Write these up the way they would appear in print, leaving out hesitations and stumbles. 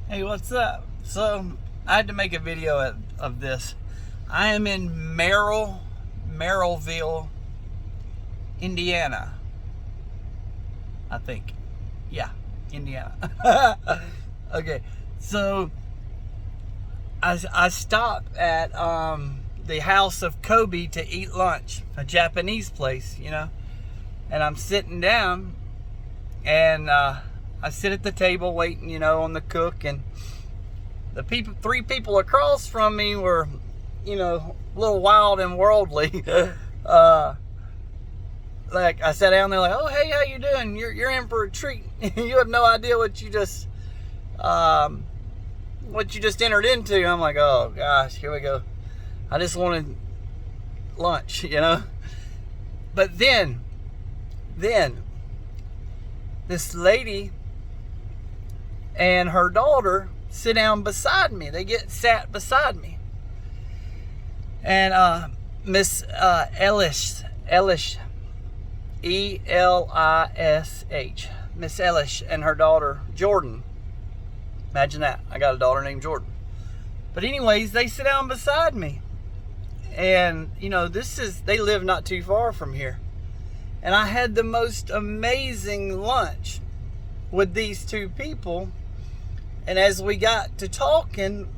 Hey, what's up? So, I had to make a video of this. I am in Merrillville, Indiana. I think. Yeah, Indiana. Okay, so I stopped at the house of Kobe to eat lunch, a Japanese place, and I'm sitting down, and I sit at the table waiting, on the cook, and the three people across from me were, a little wild and worldly. Like I sat down there, like, oh hey, how you doing? You're in for a treat. You have no idea what you just entered into. I'm like, oh gosh, here we go. I just wanted lunch, But then this lady and her daughter sit down beside me. They sat beside me. And Miss.Elish, E-L-I-S-H, Miss.Elish and her daughter Jordan. Imagine that. I got a daughter named Jordan. But anyways, they sit down beside me. And, they live not too far from here. And I had the most amazing lunch with these two people. And as we got to talking,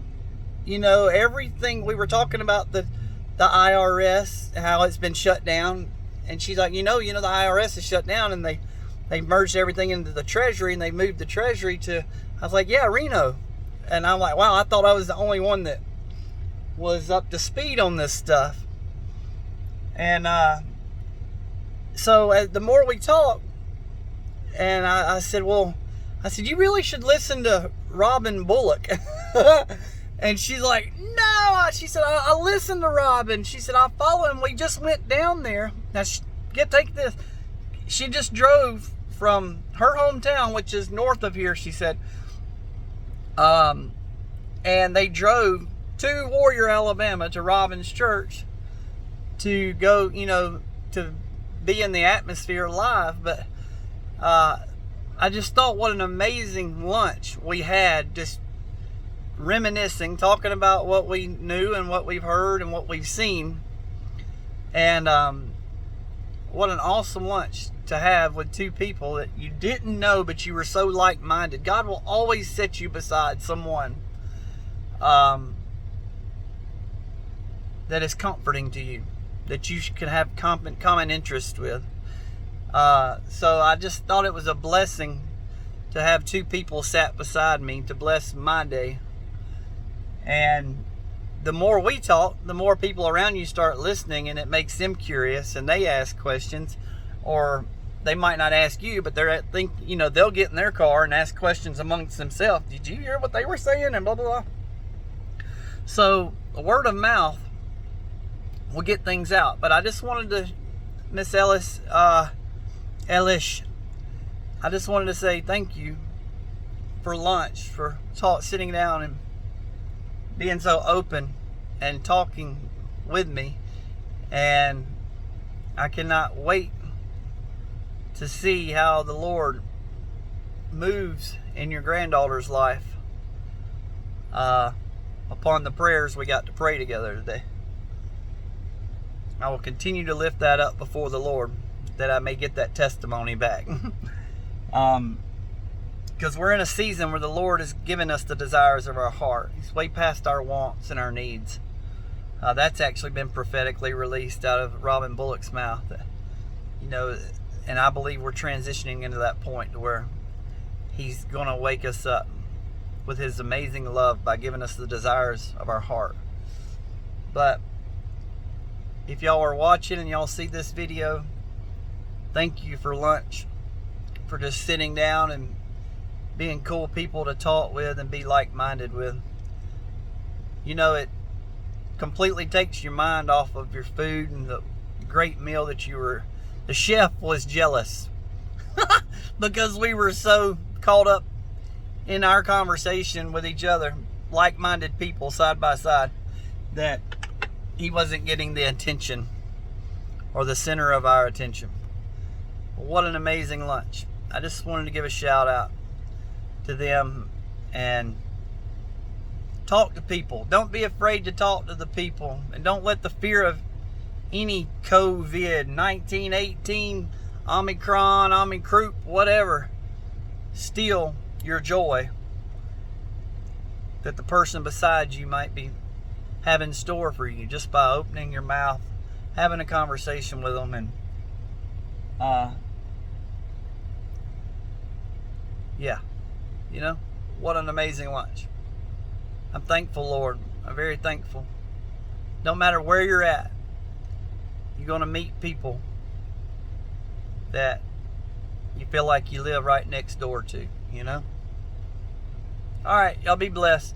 everything, we were talking about the IRS, how it's been shut down. And she's like, the IRS is shut down, and they merged everything into the Treasury, and they moved the Treasury to, I was like, yeah, Reno. And I'm like, wow, I thought I was the only one that was up to speed on this stuff. And so the more we talked, and I said, you really should listen to Robin Bullock. And she's like, no. She said, I listen to Robin. She said, I follow him. We just went down there. Now, take this. She just drove from her hometown, which is north of here, she said. And they drove to Warrior, Alabama, to Robin's church to go, to be in the atmosphere live. But I just thought what an amazing lunch we had, just reminiscing, talking about what we knew and what we've heard and what we've seen. And what an awesome lunch to have with two people that you didn't know, but you were so like-minded. God will always set you beside someone that is comforting to you, that you can have common interest with. So I just thought it was a blessing to have two people sat beside me to bless my day. And the more we talk, the more people around you start listening, and it makes them curious, and they ask questions, or they might not ask you, but they'll get in their car and ask questions amongst themselves. Did you hear what they were saying? And blah, blah, blah. So the word of mouth will get things out. But I just wanted to, Miss.Elish, I just wanted to say thank you for lunch, for sitting down and being so open and talking with me. And I cannot wait to see how the Lord moves in your granddaughter's life upon the prayers we got to pray together today. I will continue to lift that up before the Lord, that I may get that testimony back. Because we're in a season where the Lord has given us the desires of our heart. He's way past our wants and our needs. That's actually been prophetically released out of Robin Bullock's mouth. And I believe we're transitioning into that point to where He's going to wake us up with His amazing love by giving us the desires of our heart. But if y'all are watching and y'all see this video, thank you for lunch, for just sitting down and being cool people to talk with and be like-minded with. It completely takes your mind off of your food and the great meal that the chef was jealous because we were so caught up in our conversation with each other, like-minded people side by side, that he wasn't getting the attention or the center of our attention. What an amazing lunch. I just wanted to give a shout out to them and Talk to people. Don't be afraid to talk to the people. And don't let the fear of any COVID, 1918, Omicron, whatever, steal your joy that the person beside you might be having in store for you, just by opening your mouth, having a conversation with them. And yeah, you know, what an amazing lunch. I'm thankful, Lord. I'm very thankful. No matter where you're at, you're going to meet people that you feel like you live right next door to, you know? All right, y'all be blessed.